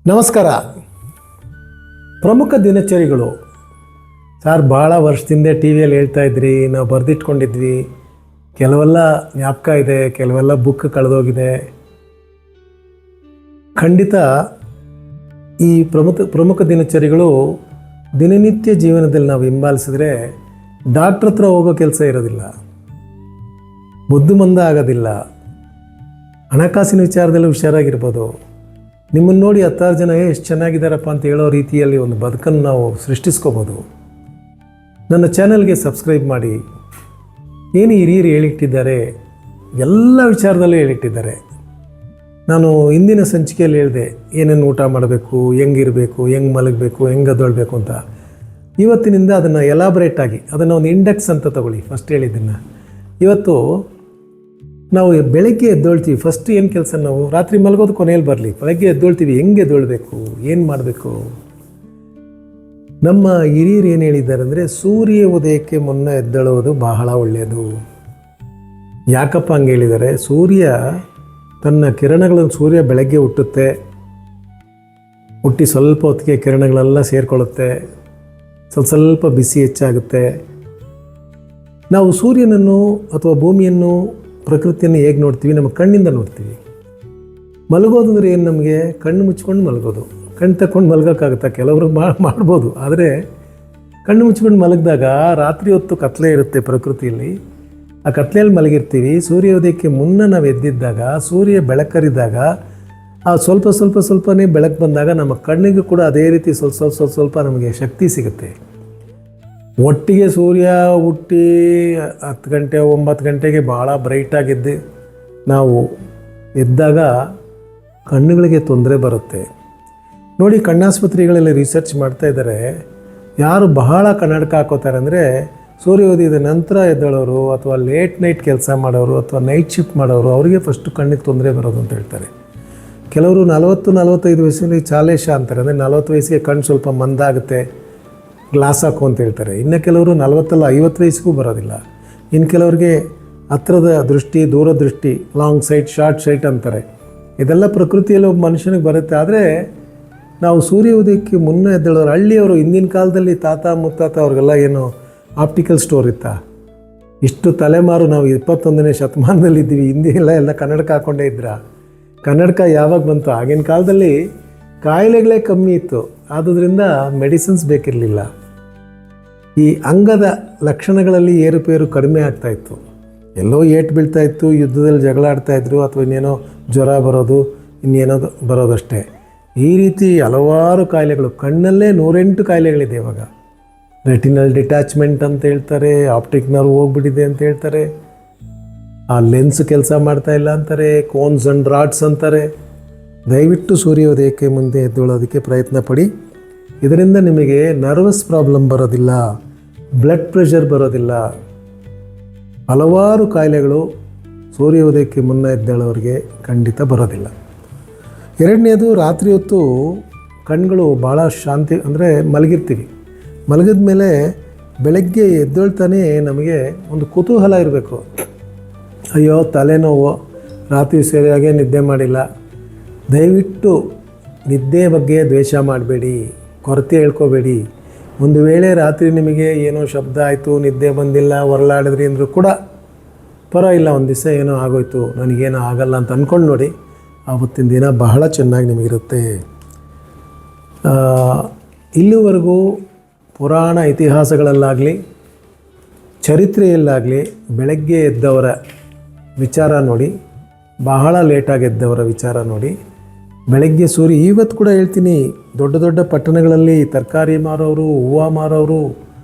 ನಮಸ್ಕಾರ. ಪ್ರಮುಖ ದಿನಚರಿಗಳು ಸರ್ ಭಾಳ ವರ್ಷದಿಂದ ಟಿ ವಿಯಲ್ಲಿ ಹೇಳ್ತಾ ಇದ್ರಿ, ನಾವು ಬರೆದಿಟ್ಕೊಂಡಿದ್ವಿ. ಕೆಲವೆಲ್ಲ ಜ್ಞಾಪಕ ಇದೆ, ಕೆಲವೆಲ್ಲ ಬುಕ್ ಕಳೆದೋಗಿದೆ. ಖಂಡಿತ ಈ ಪ್ರಮುಖ ದಿನಚರಿಗಳು ದಿನನಿತ್ಯ ಜೀವನದಲ್ಲಿ ನಾವು ಹಿಂಬಾಲಿಸಿದ್ರೆ ಡಾಕ್ಟ್ರ್ ಹತ್ರ ಹೋಗೋ ಕೆಲಸ ಇರೋದಿಲ್ಲ, ಬುದ್ಧಿಮಂದ ಆಗೋದಿಲ್ಲ, ಹಣಕಾಸಿನ ವಿಚಾರದಲ್ಲಿ ಹುಷಾರಾಗಿರ್ಬೋದು. ನಿಮ್ಮನ್ನು ನೋಡಿ 10 ಜನ ಎಷ್ಟು ಚೆನ್ನಾಗಿದ್ದಾರಪ್ಪ ಅಂತ ಹೇಳೋ ರೀತಿಯಲ್ಲಿ ಒಂದು ಬದುಕನ್ನು ನಾವು ಸೃಷ್ಟಿಸ್ಕೋಬೋದು. ನನ್ನ ಚಾನಲ್ಗೆ ಸಬ್ಸ್ಕ್ರೈಬ್ ಮಾಡಿ. ಏನು ಹಿರಿಯರು ಹೇಳಿಟ್ಟಿದ್ದಾರೆ, ಎಲ್ಲ ವಿಚಾರದಲ್ಲೂ ಹೇಳಿಟ್ಟಿದ್ದಾರೆ. ನಾನು ಹಿಂದಿನ ಸಂಚಿಕೆಯಲ್ಲಿ ಹೇಳಿದೆ ಏನೇನು ಊಟ ಮಾಡಬೇಕು, ಹೆಂಗಿರಬೇಕು, ಹೆಂಗೆ ಮಲಗಬೇಕು, ಹೆಂಗೆ ಎದ್ದೇಳಬೇಕು ಅಂತ. ಇವತ್ತಿನಿಂದ ಅದನ್ನು ಎಲಾಬ್ರೇಟ್ ಆಗಿ ಅದನ್ನು ಒಂದು ಇಂಡೆಕ್ಸ್ ಅಂತ ತಗೊಳ್ಳಿ. ಫಸ್ಟ್ ಹೇಳಿದ್ದನ್ನು ಇವತ್ತು ನಾವು ಬೆಳಗ್ಗೆ ಎದ್ದೇಳ್ತೀವಿ. ಫಸ್ಟ್ ಏನು ಕೆಲಸ, ನಾವು ರಾತ್ರಿ ಮಲಗೋದು ಕೊನೆಯಲ್ಲಿ ಬರಲಿ, ಬೆಳಗ್ಗೆ ಎದ್ದೇಳ್ತೀವಿ, ಹೆಂಗೆ ಎದ್ದೇಳಬೇಕು, ಏನು ಮಾಡಬೇಕು. ನಮ್ಮ ಹಿರಿಯರು ಏನು ಹೇಳಿದ್ದಾರೆ ಅಂದರೆ, ಸೂರ್ಯ ಉದಯಕ್ಕೆ ಮುನ್ನ ಎದ್ದೇಳುವುದು ಬಹಳ ಒಳ್ಳೆಯದು. ಯಾಕಪ್ಪ ಹಂಗೆ ಹೇಳಿದ್ದಾರೆ? ಸೂರ್ಯ ತನ್ನ ಕಿರಣಗಳನ್ನು, ಸೂರ್ಯ ಬೆಳಗ್ಗೆ ಹುಟ್ಟುತ್ತೆ, ಹುಟ್ಟಿ ಸ್ವಲ್ಪ ಹೊತ್ತಿಗೆ ಕಿರಣಗಳೆಲ್ಲ ಸೇರಿಕೊಳ್ಳುತ್ತೆ, ಸ್ವಲ್ಪ ಬಿಸಿ ಹೆಚ್ಚಾಗುತ್ತೆ. ನಾವು ಸೂರ್ಯನನ್ನು ಅಥವಾ ಭೂಮಿಯನ್ನು, ಪ್ರಕೃತಿಯನ್ನು ಹೇಗೆ ನೋಡ್ತೀವಿ? ನಮ್ಮ ಕಣ್ಣಿಂದ ನೋಡ್ತೀವಿ. ಮಲಗೋದಂದ್ರೆ ಏನು? ನಮಗೆ ಕಣ್ಣು ಮುಚ್ಕೊಂಡು ಮಲಗೋದು. ಕಣ್ಣು ತಕ್ಕೊಂಡು ಮಲಗೋಕ್ಕಾಗುತ್ತಾ? ಕೆಲವರು ಮಾಡ್ಬೋದು, ಆದರೆ ಕಣ್ಣು ಮುಚ್ಕೊಂಡು ಮಲಗಿದಾಗ ರಾತ್ರಿ ಹೊತ್ತು ಕತ್ಲೆ ಇರುತ್ತೆ ಪ್ರಕೃತಿಯಲ್ಲಿ. ಆ ಕತ್ಲೆಯಲ್ಲಿ ಮಲಗಿರ್ತೀವಿ. ಸೂರ್ಯೋದಯಕ್ಕೆ ಮುನ್ನ ನಾವು ಎದ್ದಿದ್ದಾಗ, ಸೂರ್ಯ ಬೆಳಕರಿದಾಗ, ಆ ಸ್ವಲ್ಪನೇ ಬೆಳಕು ಬಂದಾಗ ನಮ್ಮ ಕಣ್ಣಿಗೂ ಕೂಡ ಅದೇ ರೀತಿ ಸ್ವಲ್ಪ ನಮಗೆ ಶಕ್ತಿ ಸಿಗುತ್ತೆ. ಒಟ್ಟಿಗೆ ಸೂರ್ಯ ಹುಟ್ಟಿ 10 ಗಂಟೆ 9 ಗಂಟೆಗೆ ಭಾಳ ಬ್ರೈಟಾಗಿದ್ದು ನಾವು ಎದ್ದಾಗ ಕಣ್ಣುಗಳಿಗೆ ತೊಂದರೆ ಬರುತ್ತೆ. ನೋಡಿ, ಕಣ್ಣಾಸ್ಪತ್ರೆಗಳಲ್ಲಿ ರಿಸರ್ಚ್ ಮಾಡ್ತಾ ಇದ್ದಾರೆ. ಯಾರು ಬಹಳ ಕನ್ನಡಕ ಹಾಕೋತಾರೆ ಅಂದರೆ, ಸೂರ್ಯೋದಯದ ನಂತರ ಎದ್ದೇಳೋರು, ಅಥವಾ ಲೇಟ್ ನೈಟ್ ಕೆಲಸ ಮಾಡೋರು, ಅಥವಾ ನೈಟ್ ಶಿಫ್ಟ್ ಮಾಡೋರು, ಅವರಿಗೆ ಫಸ್ಟು ಕಣ್ಣಿಗೆ ತೊಂದರೆ ಬರೋದು ಅಂತ ಹೇಳ್ತಾರೆ. ಕೆಲವರು 40-45 ವಯಸ್ಸಲ್ಲಿ ಚಾಲೇಶ ಅಂತಾರೆ, ಅಂದರೆ 40 ವಯಸ್ಸಿಗೆ ಕಣ್ಣು ಸ್ವಲ್ಪ ಮಂದಾಗುತ್ತೆ, ಗ್ಲಾಸ್ ಹಾಕು ಅಂತ ಹೇಳ್ತಾರೆ. ಇನ್ನು ಕೆಲವರು 40-50 ವಯಸ್ಸಿಗೂ ಬರೋದಿಲ್ಲ. ಇನ್ನು ಕೆಲವ್ರಿಗೆ ಹತ್ತಿರದ ದೃಷ್ಟಿ, ದೂರದೃಷ್ಟಿ, ಲಾಂಗ್ ಸೈಟ್, ಶಾರ್ಟ್ ಸೈಟ್ ಅಂತಾರೆ. ಇದೆಲ್ಲ ಪ್ರಕೃತಿಯಲ್ಲಿ ಒಬ್ಬ ಮನುಷ್ಯನಿಗೆ ಬರುತ್ತೆ. ಆದರೆ ನಾವು ಸೂರ್ಯ ಉದಯಕ್ಕೆ ಮುನ್ನ ಎದ್ದೇಳೋರು, ಹಳ್ಳಿಯವರು ಹಿಂದಿನ ಕಾಲದಲ್ಲಿ ತಾತ ಮುತ್ತಾತ ಅವ್ರಿಗೆಲ್ಲ ಏನು ಆಪ್ಟಿಕಲ್ ಸ್ಟೋರ್ ಇತ್ತಾ? ಇಷ್ಟು ತಲೆಮಾರು ನಾವು 21ನೇ ಶತಮಾನದಲ್ಲಿದ್ದೀವಿ. ಹಿಂದಿಗೆಲ್ಲ ಕನ್ನಡಕ ಹಾಕ್ಕೊಂಡೇ ಇದ್ರ. ಕನ್ನಡಕ ಯಾವಾಗ ಬಂತು? ಆಗಿನ ಕಾಲದಲ್ಲಿ ಕಾಯಿಲೆಗಳೇ ಕಮ್ಮಿ ಇತ್ತು, ಆದುದರಿಂದ ಮೆಡಿಸಿನ್ಸ್ ಬೇಕಿರಲಿಲ್ಲ. ಈ ಅಂಗದ ಲಕ್ಷಣಗಳಲ್ಲಿ ಏರುಪೇರು ಕಡಿಮೆ ಆಗ್ತಾಯಿತ್ತು. ಎಲ್ಲೋ ಏಟು ಬೀಳ್ತಾಯಿತ್ತು, ಯುದ್ಧದಲ್ಲಿ ಜಗಳ ಆಡ್ತಾಯಿದ್ರು, ಅಥವಾ ಇನ್ನೇನೋ ಜ್ವರ ಬರೋದು, ಇನ್ನೇನೋ ಬರೋದಷ್ಟೇ. ಈ ರೀತಿ ಹಲವಾರು ಕಾಯಿಲೆಗಳು, ಕಣ್ಣಲ್ಲೇ 108 ಕಾಯಿಲೆಗಳಿದೆ ಇವಾಗ. ರೆಟಿನಲ್ ಡಿಟ್ಯಾಚ್ಮೆಂಟ್ ಅಂತ ಹೇಳ್ತಾರೆ, ಆಪ್ಟಿಕ್ ನರ್ವ್ ಹೋಗ್ಬಿಟ್ಟಿದೆ ಅಂತ ಹೇಳ್ತಾರೆ, ಆ ಲೆನ್ಸ್ ಕೆಲಸ ಮಾಡ್ತಾಯಿಲ್ಲ ಅಂತಾರೆ, ಕೋನ್ಸ್ ಆ್ಯಂಡ್ ರಾಡ್ಸ್ ಅಂತಾರೆ. ದಯವಿಟ್ಟು ಸೂರ್ಯೋದಯಕ್ಕೆ ಮುಂದೆ ಎದ್ದೇಳೋದಕ್ಕೆ ಪ್ರಯತ್ನ ಪಡಿ. ಇದರಿಂದ ನಿಮಗೆ ನರ್ವಸ್ ಪ್ರಾಬ್ಲಮ್ ಬರೋದಿಲ್ಲ, ಬ್ಲಡ್ ಪ್ರೆಷರ್ ಬರೋದಿಲ್ಲ. ಹಲವಾರು ಕಾಯಿಲೆಗಳು ಸೂರ್ಯೋದಯಕ್ಕೆ ಮುನ್ನ ಎದ್ದೇಳೋರಿಗೆ ಖಂಡಿತ ಬರೋದಿಲ್ಲ. ಎರಡನೇದು, ರಾತ್ರಿ ಹೊತ್ತು ಕಣ್ಗಳು ಭಾಳ ಶಾಂತಿ, ಅಂದರೆ ಮಲಗಿರ್ತೀವಿ. ಮಲಗಿದ ಮೇಲೆ ಬೆಳಗ್ಗೆ ಎದ್ದೇಳ್ತಾನೆ ನಮಗೆ ಒಂದು ಕುತೂಹಲ ಇರಬೇಕು. ಅಯ್ಯೋ ತಲೆನೋವು, ರಾತ್ರಿ ಸರಿಯಾಗೇ ನಿದ್ದೆ ಮಾಡಿಲ್ಲ. ದಯವಿಟ್ಟು ನಿದ್ದೆ ಬಗ್ಗೆ ದ್ವೇಷ ಮಾಡಬೇಡಿ, ಕೊರತೆ ಹೇಳ್ಕೋಬೇಡಿ. ಒಂದು ವೇಳೆ ರಾತ್ರಿ ನಿಮಗೆ ಏನೋ ಶಬ್ದ ಆಯಿತು, ನಿದ್ದೆ ಬಂದಿಲ್ಲ, ಹೊರಳಾಡಿದ್ರಿ ಅಂದರೂ ಕೂಡ ಪರವಾಗಿಲ್ಲ, ಒಂದು ದಿವಸ ಏನೋ ಆಗೋಯ್ತು, ನನಗೇನೋ ಆಗಲ್ಲ ಅಂತ ಅಂದ್ಕೊಂಡು ನೋಡಿ, ಆವತ್ತಿನ ದಿನ ಬಹಳ ಚೆನ್ನಾಗಿ ನಿಮಗಿರುತ್ತೆ. ಇಲ್ಲಿವರೆಗೂ ಪುರಾಣ ಇತಿಹಾಸಗಳಲ್ಲಾಗಲಿ, ಚರಿತ್ರೆಯಲ್ಲಾಗಲಿ ಬೆಳಗ್ಗೆ ಎದ್ದವರ ವಿಚಾರ ನೋಡಿ, ಬಹಳ ಲೇಟಾಗಿ ಎದ್ದವರ ವಿಚಾರ ನೋಡಿ. ಬೆಳಗ್ಗೆ ಸೂರ್ಯ, ಇವತ್ತು ಕೂಡ ಹೇಳ್ತೀನಿ, ದೊಡ್ಡ ದೊಡ್ಡ ಪಟ್ಟಣಗಳಲ್ಲಿ ತರಕಾರಿ ಮಾರೋರು, ಹೂವು ಮಾರೋರು,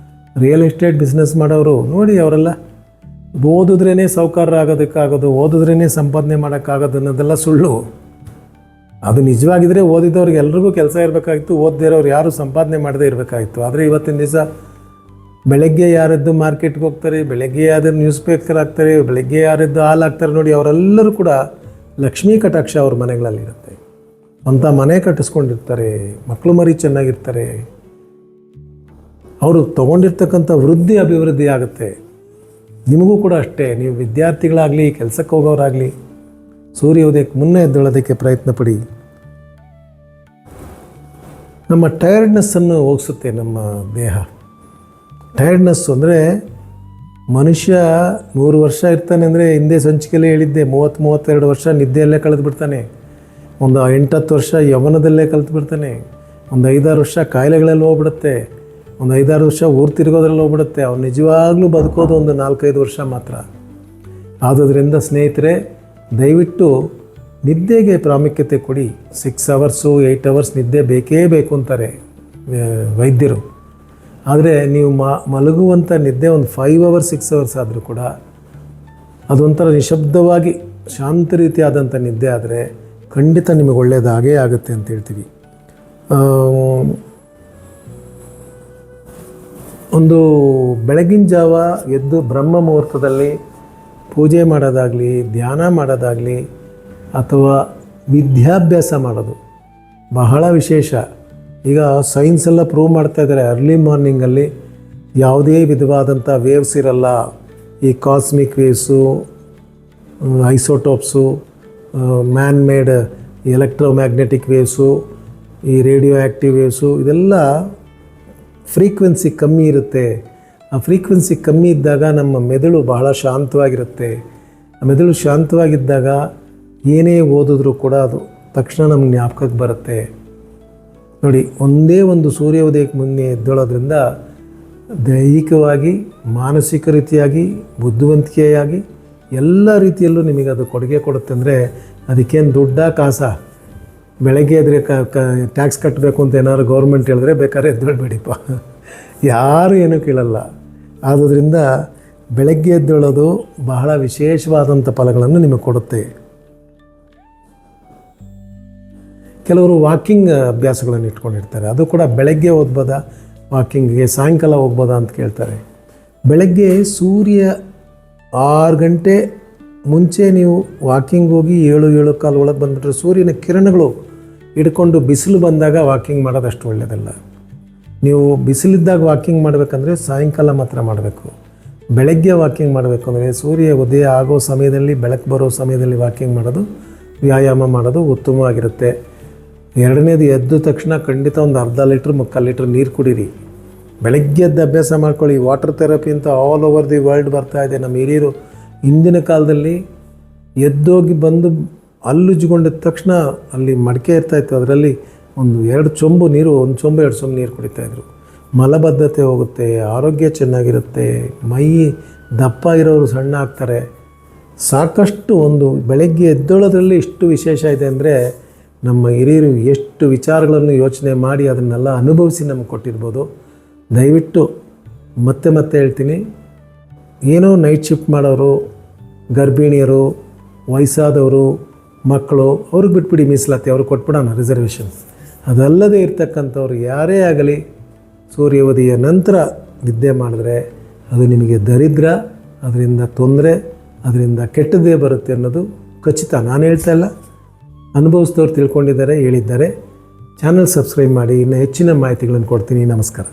ರಿಯಲ್ ಎಸ್ಟೇಟ್ ಬಿಸ್ನೆಸ್ ಮಾಡೋರು ನೋಡಿ, ಅವರೆಲ್ಲ ಓದಿದ್ರೇ ಸಾಹುಕಾರರಾಗೋದಕ್ಕಾಗೋದು, ಓದಿದ್ರೇ ಸಂಪಾದನೆ ಮಾಡೋಕ್ಕಾಗೋದು ಅನ್ನೋದೆಲ್ಲ ಸುಳ್ಳು. ಅದು ನಿಜವಾಗಿದ್ದರೆ ಓದಿದವ್ರಿಗೆ ಎಲ್ರಿಗೂ ಕೆಲಸ ಇರಬೇಕಾಗಿತ್ತು, ಓದದೇ ಇರೋರು ಯಾರು ಸಂಪಾದನೆ ಮಾಡದೇ ಇರಬೇಕಾಗಿತ್ತು. ಆದರೆ ಇವತ್ತಿನ ದಿವಸ ಬೆಳಗ್ಗೆ ಯಾರದ್ದು ಮಾರ್ಕೆಟ್ಗೆ ಹೋಗ್ತಾರೆ, ಬೆಳಗ್ಗೆ ಯಾವ್ದು ನ್ಯೂಸ್ ಪೇಪರ್ ಹಾಕ್ತಾರೆ, ಬೆಳಗ್ಗೆ ಯಾರದ್ದು ಹಾಲು ಹಾಕ್ತಾರೆ ನೋಡಿ, ಅವರೆಲ್ಲರೂ ಕೂಡ ಲಕ್ಷ್ಮೀ ಕಟಾಕ್ಷ ಅವ್ರ ಮನೆಗಳಲ್ಲಿರುತ್ತೆ. ಅಂಥ ಮನೆ ಕಟ್ಟಿಸ್ಕೊಂಡಿರ್ತಾರೆ, ಮಕ್ಕಳು ಮರಿ ಚೆನ್ನಾಗಿರ್ತಾರೆ, ಅವರು ತೊಗೊಂಡಿರ್ತಕ್ಕಂಥ ಅಭಿವೃದ್ಧಿ ಆಗುತ್ತೆ. ನಿಮಗೂ ಕೂಡ ಅಷ್ಟೇ. ನೀವು ವಿದ್ಯಾರ್ಥಿಗಳಾಗಲಿ, ಕೆಲಸಕ್ಕೆ ಹೋಗೋರಾಗಲಿ, ಸೂರ್ಯೋದಯಕ್ಕೆ ಮುನ್ನೆ ಎದ್ದೇಳೋದಕ್ಕೆ ಪ್ರಯತ್ನ ಪಡಿ. ನಮ್ಮ ಟಯರ್ಡ್ನೆಸ್ಸನ್ನು ಹೋಗಿಸುತ್ತೆ ನಮ್ಮ ದೇಹ. ಟಯರ್ಡ್ನೆಸ್ಸು ಅಂದರೆ ಮನುಷ್ಯ 100 ವರ್ಷ ಇರ್ತಾನೆ ಅಂದರೆ ಹಿಂದೆ ಸಂಚಿಕೆಯಲ್ಲೇ ಹೇಳಿದ್ದೆ, 30-32 ವರ್ಷ ನಿದ್ದೆಯಲ್ಲೇ ಕಳೆದು ಬಿಡ್ತಾನೆ, ಒಂದು 8-10 ವರ್ಷ ಯೌವನದಲ್ಲೇ ಕಳೆದು ಬಿಡ್ತಾನೆ, ಒಂದು 5-6 ವರ್ಷ ಕಾಯಿಲೆಗಳಲ್ಲಿ ಹೋಗ್ಬಿಡುತ್ತೆ, ಒಂದು 5-6 ವರ್ಷ ಊರು ತಿರುಗೋದ್ರಲ್ಲಿ ಹೋಗ್ಬಿಡುತ್ತೆ. ಅವ್ನು ನಿಜವಾಗ್ಲೂ ಬದುಕೋದು ಒಂದು 4-5 ವರ್ಷ ಮಾತ್ರ. ಆದುದರಿಂದ ಸ್ನೇಹಿತರೆ, ದಯವಿಟ್ಟು ನಿದ್ದೆಗೆ ಪ್ರಾಮುಖ್ಯತೆ ಕೊಡಿ. 6 ಅವರ್ಸು 8 ಅವರ್ಸ್ ನಿದ್ದೆ ಬೇಕೇ ಬೇಕು ಅಂತಾರೆ ವೈದ್ಯರು. ಆದರೆ ನೀವು ಮಲಗುವಂಥ ನಿದ್ದೆ ಒಂದು 5 ಅವರ್ಸ್ 6 ಅವರ್ಸ್ ಆದರೂ ಕೂಡ ಅದೊಂಥರ ನಿಶಬ್ದವಾಗಿ ಶಾಂತ ರೀತಿಯಾದಂಥ ನಿದ್ದೆ ಆದರೆ ಖಂಡಿತ ನಿಮಗೆ ಒಳ್ಳೆಯದಾಗೇ ಆಗುತ್ತೆ ಅಂತ ಹೇಳ್ತೀವಿ. ಒಂದು ಬೆಳಗಿನ ಜಾವ ಎದ್ದು ಬ್ರಹ್ಮ ಮುಹೂರ್ತದಲ್ಲಿ ಪೂಜೆ ಮಾಡೋದಾಗಲಿ, ಧ್ಯಾನ ಮಾಡೋದಾಗಲಿ ಅಥವಾ ವಿದ್ಯಾಭ್ಯಾಸ ಮಾಡೋದು ಬಹಳ ವಿಶೇಷ. ಈಗ ಸೈನ್ಸ್ ಎಲ್ಲ ಪ್ರೂವ್ ಮಾಡ್ತಾ ಇದ್ದಾರೆ, ಅರ್ಲಿ ಮಾರ್ನಿಂಗಲ್ಲಿ ಯಾವುದೇ ವಿಧವಾದಂಥ ವೇವ್ಸ್ ಇರಲ್ಲ. ಈ cosmic waves, isotopes, man made electromagnetic waves, ಈ ರೇಡಿಯೋ ಆ್ಯಕ್ಟಿವ್ ವೇವ್ಸು, ಇದೆಲ್ಲ ಫ್ರೀಕ್ವೆನ್ಸಿ ಕಮ್ಮಿ ಇರುತ್ತೆ. ಆ ಫ್ರೀಕ್ವೆನ್ಸಿ ಕಮ್ಮಿ ಇದ್ದಾಗ ನಮ್ಮ ಮೆದುಳು ಬಹಳ ಶಾಂತವಾಗಿರುತ್ತೆ. ಆ ಮೆದುಳು ಶಾಂತವಾಗಿದ್ದಾಗ ಏನೇ ಓದಿದ್ರೂ ಕೂಡ ಅದು ತಕ್ಷಣ ನಮ್ಗೆ ಜ್ಞಾಪಕಕ್ಕೆ ಬರುತ್ತೆ. ನೋಡಿ, ಒಂದೇ ಒಂದು ಸೂರ್ಯ ಉದಯಕ್ಕೆ ಮುನ್ನೆ ಎದ್ದೇಳೋದ್ರಿಂದ ದೈಹಿಕವಾಗಿ, ಮಾನಸಿಕ ರೀತಿಯಾಗಿ, ಬುದ್ಧಿವಂತಿಕೆಯಾಗಿ ಎಲ್ಲ ರೀತಿಯಲ್ಲೂ ನಿಮಗೆ ಅದು ಕೊಡುಗೆ ಕೊಡುತ್ತೆ. ಅಂದರೆ ಅದಕ್ಕೇನು ದುಡ್ಡ ಕಾಸ, ಬೆಳಗ್ಗೆ ಎದ್ರೆ ಟ್ಯಾಕ್ಸ್ ಕಟ್ಟಬೇಕು ಅಂತ ಏನಾದ್ರು ಗೌರ್ಮೆಂಟ್ ಹೇಳಿದ್ರೆ ಬೇಕಾದ್ರೆ ಎದ್ದೇಳಬೇಡಿಪ್ಪ, ಯಾರು ಏನೂ ಕೇಳಲ್ಲ. ಆದುದರಿಂದ ಬೆಳಗ್ಗೆ ಎದ್ದೇಳೋದು ಬಹಳ ವಿಶೇಷವಾದಂಥ ಫಲಗಳನ್ನು ನಿಮಗೆ ಕೊಡುತ್ತೆ. ಕೆಲವರು ವಾಕಿಂಗ್ ಅಭ್ಯಾಸಗಳನ್ನು ಇಟ್ಕೊಂಡಿರ್ತಾರೆ. ಅದು ಕೂಡ ಬೆಳಗ್ಗೆ ಹೋಗ್ಬೋದಾ ವಾಕಿಂಗ್ಗೆ, ಸಾಯಂಕಾಲ ಹೋಗ್ಬೋದಾ ಅಂತ ಕೇಳ್ತಾರೆ. ಬೆಳಗ್ಗೆ ಸೂರ್ಯ 6 ಗಂಟೆ ಮುಂಚೆ ನೀವು ವಾಕಿಂಗ್ ಹೋಗಿ 7-7:15 ಒಳಗೆ ಬಂದುಬಿಟ್ರೆ ಸೂರ್ಯನ ಕಿರಣಗಳು ಹಿಡ್ಕೊಂಡು ಬಿಸಿಲು ಬಂದಾಗ ವಾಕಿಂಗ್ ಮಾಡೋದು ಅಷ್ಟು ಒಳ್ಳೆಯದಲ್ಲ. ನೀವು ಬಿಸಿಲಿದ್ದಾಗ ವಾಕಿಂಗ್ ಮಾಡಬೇಕಂದ್ರೆ ಸಾಯಂಕಾಲ ಮಾತ್ರ ಮಾಡಬೇಕು. ಬೆಳಗ್ಗೆ ವಾಕಿಂಗ್ ಮಾಡಬೇಕು ಅಂದರೆ ಸೂರ್ಯ ಉದಯ ಆಗೋ ಸಮಯದಲ್ಲಿ, ಬೆಳಕು ಬರೋ ಸಮಯದಲ್ಲಿ ವಾಕಿಂಗ್ ಮಾಡೋದು, ವ್ಯಾಯಾಮ ಮಾಡೋದು ಉತ್ತಮವಾಗಿರುತ್ತೆ. ಎರಡನೇದು, ಎದ್ದ ತಕ್ಷಣ ಖಂಡಿತ ಒಂದು ಅರ್ಧ ಲೀಟ್ರ್ 3/4 ಲೀಟ್ರ್ ನೀರು ಕುಡೀರಿ. ಬೆಳಗ್ಗೆ ಎದ್ದು ಅಭ್ಯಾಸ ಮಾಡ್ಕೊಳ್ಳಿ. ವಾಟರ್ ಥೆರಪಿ ಅಂತ ಆಲ್ ಓವರ್ ದಿ ವರ್ಲ್ಡ್ ಬರ್ತಾ ಇದೆ. ನಮ್ಮ ಹಿರಿಯರು ಹಿಂದಿನ ಕಾಲದಲ್ಲಿ ಎದ್ದೋಗಿ ಬಂದು ಹಲ್ಲುಜ್ಜಿಕೊಂಡಿದ್ದ ತಕ್ಷಣ ಅಲ್ಲಿ ಮಡಿಕೆ ಇರ್ತಾಯಿತ್ತು, ಅದರಲ್ಲಿ ಒಂದು 2 ಚೊಂಬು ನೀರು, 1 ಚೊಂಬು 2 ಚೊಂಬು ನೀರು ಕುಡಿತಾಯಿದ್ರು. ಮಲಬದ್ಧತೆ ಹೋಗುತ್ತೆ, ಆರೋಗ್ಯ ಚೆನ್ನಾಗಿರುತ್ತೆ, ಮೈ ದಪ್ಪ ಇರೋರು ಸಣ್ಣ ಆಗ್ತಾರೆ. ಸಾಕಷ್ಟು ಒಂದು ಬೆಳಗ್ಗೆ ಎದ್ದೇಳೋದ್ರಲ್ಲಿ ಇಷ್ಟು ವಿಶೇಷ ಇದೆ ಅಂದರೆ ನಮ್ಮ ಹಿರಿಯರು ಎಷ್ಟು ವಿಚಾರಗಳನ್ನು ಯೋಚನೆ ಮಾಡಿ ಅದನ್ನೆಲ್ಲ ಅನುಭವಿಸಿ ನಮಗೆ ಕೊಟ್ಟಿರ್ಬೋದು. ದಯವಿಟ್ಟು ಮತ್ತೆ ಹೇಳ್ತೀನಿ, ಏನೋ ನೈಟ್ ಶಿಫ್ಟ್ ಮಾಡೋರು, ಗರ್ಭಿಣಿಯರು, ವಯಸ್ಸಾದವರು, ಮಕ್ಕಳು, ಅವ್ರಿಗೆ ಬಿಟ್ಬಿಡಿ ಮೀಸಲಾತಿ, ಅವ್ರಿಗೆ ಕೊಟ್ಬಿಡೋಣ ರಿಸರ್ವೇಷನ್. ಅದಲ್ಲದೆ ಇರ್ತಕ್ಕಂಥವ್ರು ಯಾರೇ ಆಗಲಿ ಸೂರ್ಯ ಉದಯ ನಂತರ ನಿದ್ದೆ ಮಾಡಿದ್ರೆ ಅದು ನಿಮಗೆ ದರಿದ್ರ, ಅದರಿಂದ ತೊಂದರೆ, ಅದರಿಂದ ಕೆಟ್ಟದ್ದೇ ಬರುತ್ತೆ ಅನ್ನೋದು ಖಚಿತ. ನಾನು ಹೇಳ್ತಾ ಇಲ್ಲ, ಅನುಭವಿಸಿದವ್ರು ತಿಳ್ಕೊಂಡಿದ್ದಾರೆ, ಹೇಳಿದ್ದಾರೆ. ಚಾನಲ್ ಸಬ್ಸ್ಕ್ರೈಬ್ ಮಾಡಿ, ಇನ್ನು ಹೆಚ್ಚಿನ ಮಾಹಿತಿಗಳನ್ನು ಕೊಡ್ತೀನಿ. ನಮಸ್ಕಾರ.